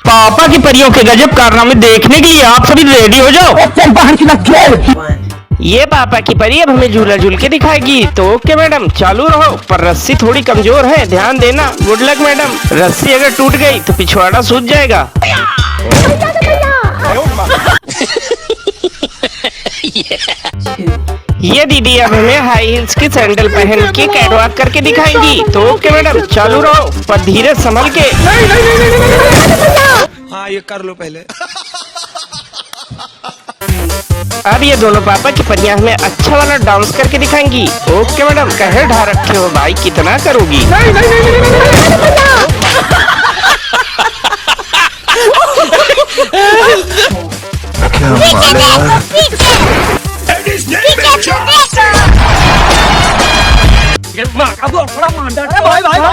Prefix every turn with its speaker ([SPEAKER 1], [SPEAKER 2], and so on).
[SPEAKER 1] पापा की परियों के गजब कारनामे देखने के लिए आप सभी रेडी हो जाओ। ये पापा की परी अब हमें झूला झूल के दिखाएगी, तो ओके मैडम चालू रहो, पर रस्सी थोड़ी कमजोर है, ध्यान देना। Good luck madam. रस्सी अगर टूट गई तो पिछवाड़ा सूज जाएगा। ये दीदी अब हमें हाई हील्स की सैंडल पहन के कैटवॉक करके दिखाएंगी, तो ओके मैडम चालू रहो, पर धीरे संभल के।
[SPEAKER 2] हाँ ये कर लो पहले।
[SPEAKER 1] अब ये दोनों पापा की परियां हमें अच्छा वाला डांस करके दिखाएंगी। ओके मैडम, कहे ढा रखे हो भाई, कितना करोगी।
[SPEAKER 3] भाई भाई